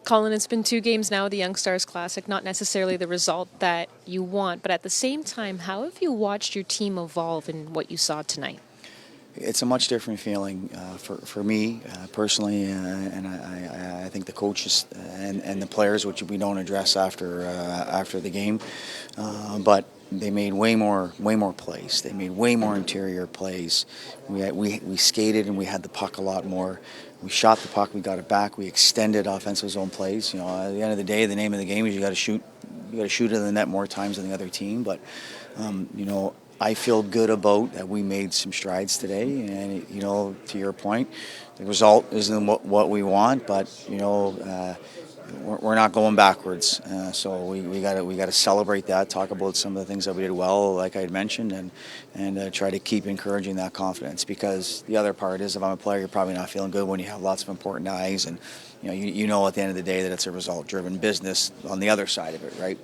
Colin, it's been 2 games now, the Young Stars Classic, not necessarily the result that you want, but at the same time, how have you watched your team evolve in what you saw tonight? It's a much different feeling for me personally, and I think the coaches and the players, which we don't address after the game, but they made way more plays. They made way more interior plays. We skated and we had the puck a lot more. We shot the puck, we got it back, we extended offensive zone plays. You know, at the end of the day, the name of the game is you got to shoot. You got to shoot it in the net more times than the other team. But you know, I feel good about that we made some strides today. And you know, to your point, the result isn't what we want, but you know. We're not going backwards, so we got to celebrate that. Talk about some of the things that we did well, like I had mentioned, and try to keep encouraging that confidence. Because the other part is, if I'm a player, you're probably not feeling good when you have lots of important guys, and you know at the end of the day that it's a result-driven business on the other side of it, right?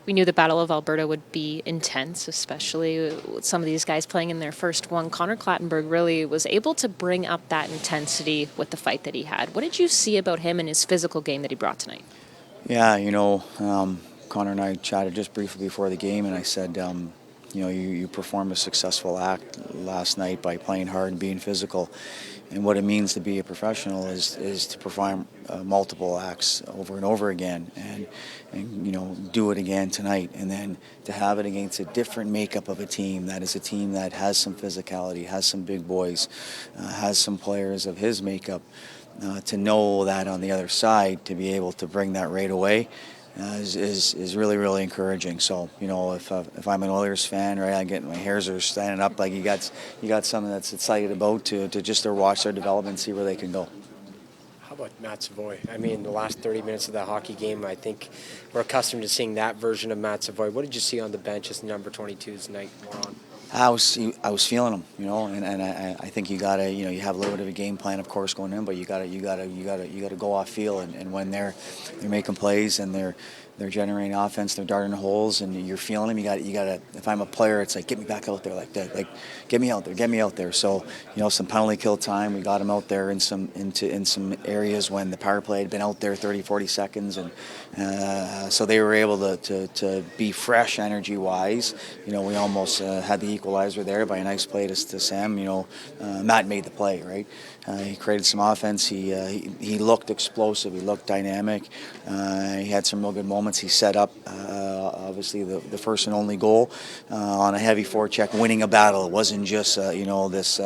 We knew the Battle of Alberta would be intense, especially with some of these guys playing in their first one. Connor Clattenburg really was able to bring up that intensity with the fight that he had. What did you see about him and his physical game that he brought tonight? Yeah, you know, Connor and I chatted just briefly before the game, and I said, you know, you performed a successful act last night by playing hard and being physical. And what it means to be a professional is to perform multiple acts over and over again, and you know, do it again tonight, and then to have it against a different makeup of a team that is a team that has some physicality, has some big boys, has some players of his makeup. To know that on the other side, to be able to bring that right away. Is really encouraging. So you know, if I'm an Oilers fan, right, I get my hairs are standing up. Like you got something that's excited about to just to watch their development, and see where they can go. How about Matt Savoy? I mean, the last 30 minutes of that hockey game, I think we're accustomed to seeing that version of Matt Savoy. What did you see on the bench as number 22 tonight? More on. I was feeling them, you know, and I think you gotta, you know, you have a little bit of a game plan, of course, going in, but you gotta go off field, and when they're making plays and they're generating offense, they're darting holes, and you're feeling them. You gotta. If I'm a player, it's like, get me back out there, like that, like get me out there. So you know, some penalty kill time. We got them out there in some areas when the power play had been out there 30, 40 seconds, and so they were able to be fresh energy wise. You know, we almost had the equalizer there by a nice play to Sam. You know, Matt made the play, right? He created some offense. He looked explosive. He looked dynamic. He had some real good moments. He set up, obviously, the first and only goal on a heavy forecheck, winning a battle. It wasn't just you know, this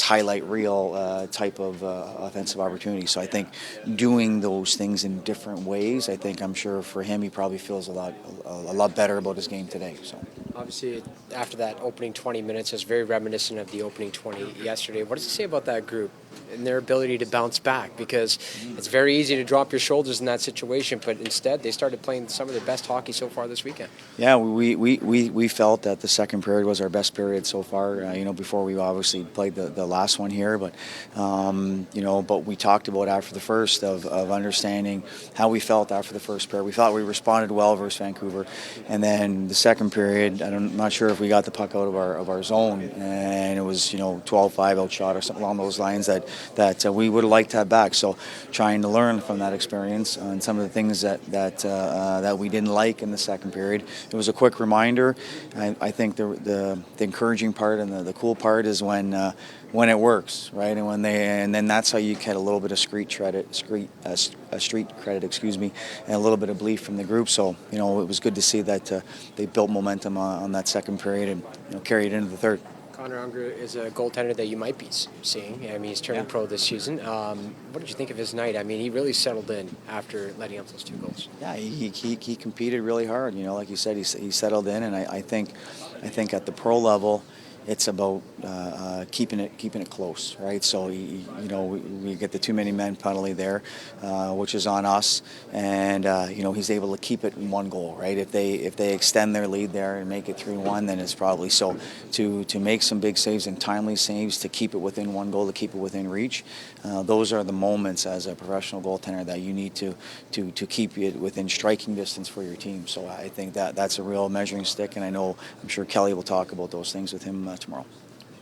highlight reel type of offensive opportunity. So I think doing those things in different ways, I'm sure for him, he probably feels a lot better about his game today. So. Obviously, after that opening 20 minutes, it's very reminiscent of the opening 20 yesterday. What does it say about that group and their ability to bounce back? Because it's very easy to drop your shoulders in that situation, but instead they started playing some of their best hockey so far this weekend. Yeah, we felt that the second period was our best period so far. You know, before we obviously played the last one here, but you know, but we talked about after the first of understanding how we felt after the first period. We thought we responded well versus Vancouver, and then the second period, I'm not sure if we got the puck out of our zone, and it was, you know, 12-5 outshot or something along those lines that we would have liked to have back. So trying to learn from that experience and some of the things that we didn't like in the second period. It was a quick reminder. I think the encouraging part and the cool part is when it works, right? And then that's how you get a little bit of street credit, excuse me, and a little bit of belief from the group. So you know, it was good to see that they built momentum on that second period and, you know, carried it into the third. Conor Hunger is a goaltender that you might be seeing. I mean, he's turning pro this season. What did you think of his night? I mean, he really settled in after letting up those 2 goals. Yeah, he competed really hard. You know, like you said, he settled in, and I think at the pro level, it's about keeping it close, right? So you know, we get the too many men penalty there, which is on us, and you know, he's able to keep it in one goal, right? If they extend their lead there and make it 3-1, then it's probably so to make some big saves and timely saves to keep it within one goal, to keep it within reach. Those are the moments as a professional goaltender that you need to keep it within striking distance for your team. So I think that's a real measuring stick, and I'm sure Kelly will talk about those things with him tomorrow.